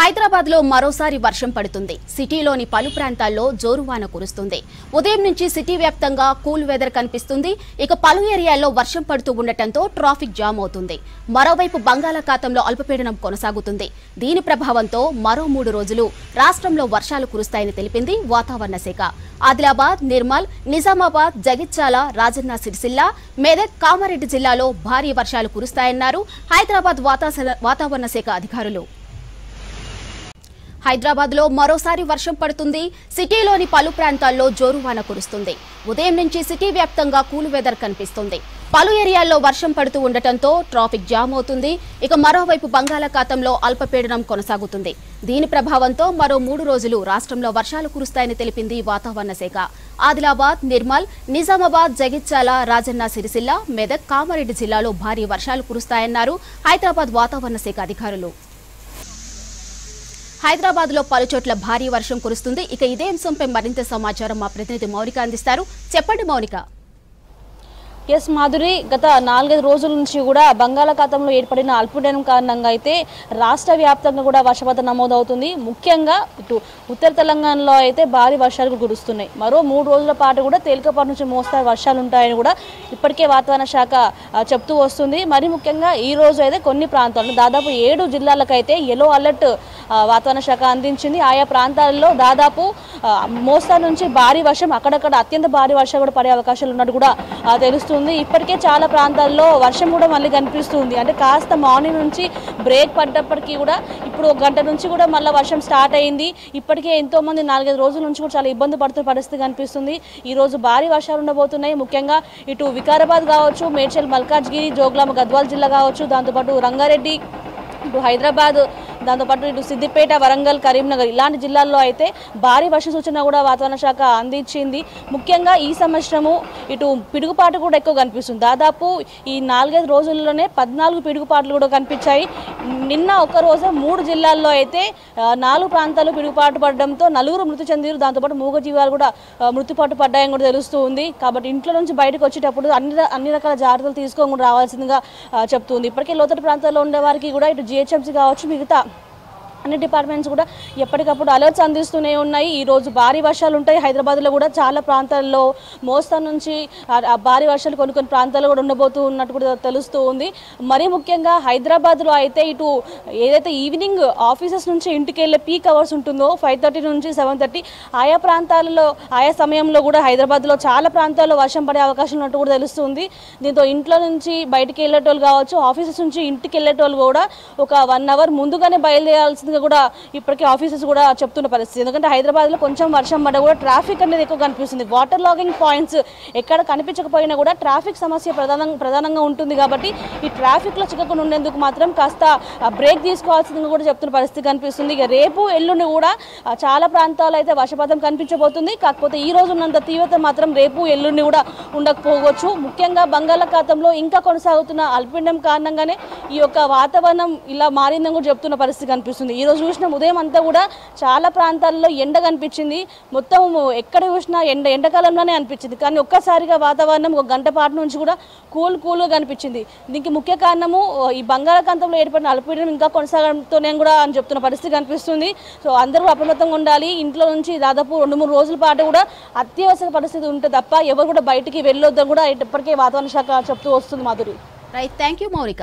హైదరాబాద్ లో మరోసారి వర్షం పడుతుంది. సిటీలోని పలు ప్రాంతాల్లో జోరువాన కురుస్తుంది. ఉదయం నుంచి సిటీ వ్యాప్తంగా కూల్ వెదర్ కనిపిస్తుంది. ఇక పలు ఏరియాల్లో వర్షం పడుతూ ఉండటంతో ట్రాఫిక్ జామ్ అవుతుంది. మరోవైపు బంగాళాఖాతంలో అల్పపీడనం కొనసాగుతుంది. దీని ప్రభావంతో మరో 3 రోజులు రాష్ట్రంలో వర్షాలు కురుస్తాయని తెలిపింది వాతావరణ శాఖ. ఆదిలాబాద్, నిర్మల్, నిజామాబాద్, జగిత్యాల, రాజన్న సిరిసిల్ల, మెదక్, కామారెడ్డి జిల్లాలో భారీ వర్షాలు కురుస్తాయన్నారు హైదరాబాద్ వాతావరణ శాఖ అధికారులు. హైదరాబాద్ లో మరోసారి వర్షం పడుతుంది. సిటీలోని పలు ప్రాంతాల్లో జోరువాన కురుస్తుంది. ఉదయం నుంచి సిటీ వ్యాప్తంగా కూల్ వెదర్ కనిపిస్తుంది. పలు ఏరియాల్లో వర్షం పడుతూ ఉండటంతో ట్రాఫిక్ జామ్ అవుతుంది. ఇక మరోవైపు బంగాళాఖాతంలో అల్పపీడనం కొనసాగుతుంది. దీని ప్రభావంతో మరో 3 రోజులు రాష్ట్రంలో వర్షాలు కురుస్తాయని తెలిపింది వాతావరణ శాఖ. ఆదిలాబాద్, నిర్మల్, నిజామాబాద్, జగిత్యాల, రాజన్న సిరిసిల్ల, మెదక్, కామారెడ్డి జిల్లాలో భారీ వర్షాలు కురుస్తాయన్నారు హైదరాబాద్ వాతావరణ శాఖ అధికారులు. హైదరాబాద్ లో పలుచోట్ల భారీ వర్షం కురుస్తుంది. ఇక ఇదే అంశంపై మరింత సమాచారం మా ప్రతినిధి మౌనిక అందిస్తారు. చెప్పండి మౌనిక. ఎస్ మాధురి, గత 4-5 రోజుల నుంచి కూడా బంగాళాఖాతంలో ఏర్పడిన అల్పపీడనం కారణంగా అయితే రాష్ట్ర వ్యాప్తంగా కూడా వర్షపాతం నమోదవుతుంది. ముఖ్యంగా ఇటు ఉత్తర తెలంగాణలో అయితే భారీ వర్షాలు కురుస్తున్నాయి. మరో 3 రోజుల పాటు కూడా తేలికపాటి నుంచి మోస్తారు వర్షాలు ఉంటాయని కూడా ఇప్పటికే వాతావరణ శాఖ చెప్తూ వస్తుంది. మరి ముఖ్యంగా ఈ రోజు అయితే కొన్ని ప్రాంతాల్లో దాదాపు 7 జిల్లాలకైతే ఎల్లో అలర్ట్ వాతావరణ శాఖ అందించింది. ఆయా ప్రాంతాల్లో దాదాపు మోస్తారు నుంచి భారీ వర్షం, అక్కడక్కడ అత్యంత భారీ వర్షం కూడా పడే అవకాశాలు ఉన్నట్టు కూడా తెలుస్తుంది. ఇప్పటికే చాలా ప్రాంతాల్లో వర్షం కూడా మళ్ళీ కనిపిస్తుంది. అంటే కాస్త మార్నింగ్ నుంచి బ్రేక్ పడ్డప్పటికీ కూడా ఇప్పుడు 1 గంట నుంచి కూడా మళ్ళీ వర్షం స్టార్ట్ అయింది. ఇప్పటికే ఎంతో మంది 4-5 రోజుల నుంచి కూడా చాలా ఇబ్బంది పడుతున్న పరిస్థితి కనిపిస్తుంది. ఈ రోజు భారీ వర్షాలు ఉండబోతున్నాయి. ముఖ్యంగా ఇటు వికారాబాద్ కావచ్చు, మేడ్చల్, మల్కాజ్గిరి, జోగులాంబ, గద్వాల్ జిల్లా కావచ్చు, దాంతోపాటు రంగారెడ్డి, ఇటు హైదరాబాద్, దాంతోపాటు ఇటు సిద్దిపేట, వరంగల్, కరీంనగర్ ఇలాంటి జిల్లాల్లో అయితే భారీ వర్ష సూచన కూడా వాతావరణ శాఖ అందించింది. ముఖ్యంగా ఈ సంవత్సరము ఇటు పిడుగుపాటు కూడా ఎక్కువ కనిపిస్తుంది. దాదాపు ఈ 4-5 రోజుల్లోనే 14 పిడుగుపాట్లు కూడా కనిపించాయి. నిన్న ఒక్కరోజు 3 జిల్లాల్లో అయితే 4 ప్రాంతాల్లో పిడుగుపాటు పడడంతో 4 మృతి చెందారు. దాంతోపాటు మూగజీవాలు కూడా మృతిపాటు పడ్డాయని కూడా తెలుస్తూ ఉంది. కాబట్టి ఇంట్లో నుంచి బయటకు వచ్చేటప్పుడు అన్ని రకాల జాగ్రత్తలు తీసుకొని రావాల్సిందిగా చెప్తుంది. ఇప్పటికే లోతట్టు ప్రాంతాల్లో ఉండే వారికి కూడా ఇటు జిహెచ్ఎంసీ కావచ్చు, మిగతా అన్ని డిపార్ట్మెంట్స్ కూడా ఎప్పటికప్పుడు అలర్ట్స్ అందిస్తూనే ఉన్నాయి. ఈ రోజు భారీ వర్షాలు ఉంటాయి. హైదరాబాద్లో కూడా చాలా ప్రాంతాల్లో మోస్తరు నుంచి భారీ వర్షాలు కొన్ని ప్రాంతాల్లో కూడా ఉండబోతూ ఉన్నట్టు కూడా తెలుస్తూ ఉంది. మరీ ముఖ్యంగా హైదరాబాద్లో అయితే ఇటు ఏదైతే ఈవినింగ్ ఆఫీసెస్ నుంచి ఇంటికి వెళ్ళే పీక్ అవర్స్ ఉంటుందో 5:30 నుంచి 7:30 ఆయా ప్రాంతాలలో ఆయా సమయంలో కూడా హైదరాబాద్లో చాలా ప్రాంతాల్లో వర్షం పడే అవకాశం ఉన్నట్టు కూడా తెలుస్తుంది. దీంతో ఇంట్లో నుంచి బయటికి వెళ్ళేటోళ్ళు కావచ్చు, ఆఫీసెస్ నుంచి ఇంటికి వెళ్ళేటోళ్ళు కూడా ఒక 1 అవర్ ముందుగానే బయలుదేరాల్సింది కూడా ఇప్పటికే ఆఫీసెస్ కూడా చెప్తున్న పరిస్థితి. ఎందుకంటే హైదరాబాద్లో కొంచెం వర్షం పడ్డా కూడా ట్రాఫిక్ అనేది ఎక్కువ కనిపిస్తుంది. వాటర్ లాగింగ్ పాయింట్స్ ఎక్కడ కనిపించకపోయినా కూడా ట్రాఫిక్ సమస్య ప్రధానంగా ఉంటుంది. కాబట్టి ఈ ట్రాఫిక్లో చిక్కకుండా ఉండేందుకు మాత్రం కాస్త బ్రేక్ తీసుకోవాల్సిందిగా కూడా చెప్తున్న పరిస్థితి కనిపిస్తుంది. ఇక రేపు ఎల్లుండి కూడా చాలా ప్రాంతాల్లో అయితే వర్షపాతం కనిపించబోతుంది. కాకపోతే ఈ రోజు ఉన్నంత తీవ్రత మాత్రం రేపు ఎల్లుండి కూడా ఉండకపోవచ్చు. ముఖ్యంగా బంగాళాఖాతంలో ఇంకా కొనసాగుతున్న అల్పపీడనం కారణంగానే ఈ యొక్క వాతావరణం ఇలా మారిందని కూడా చెప్తున్న పరిస్థితి కనిపిస్తుంది. ఈ రోజు చూసిన ఉదయం అంతా కూడా చాలా ప్రాంతాల్లో ఎండ కనిపించింది. మొత్తం ఎక్కడ చూసినా ఎండాకాలంలోనే అనిపించింది. కానీ ఒక్కసారిగా వాతావరణం 1 గంట పాటు నుంచి కూడా కూల్గా కనిపించింది. దీనికి ముఖ్య కారణము ఈ బంగాళాఖాతంలో ఏర్పడిన అల్పపీడనం ఇంకా కొనసాగడంతోనే కూడా అని చెప్తున్న పరిస్థితి కనిపిస్తుంది. సో అందరూ అప్రమత్తంగా ఉండాలి. ఇంట్లో నుంచి దాదాపు 2-3 రోజుల పాటు కూడా అత్యవసర పరిస్థితి ఉంటే తప్ప ఎవరు కూడా బయటికి వెళ్ళొద్దని కూడా ఇప్పటికే వాతావరణ శాఖ చెప్తూ వస్తుంది. Madhuri, right, thank you Mounika.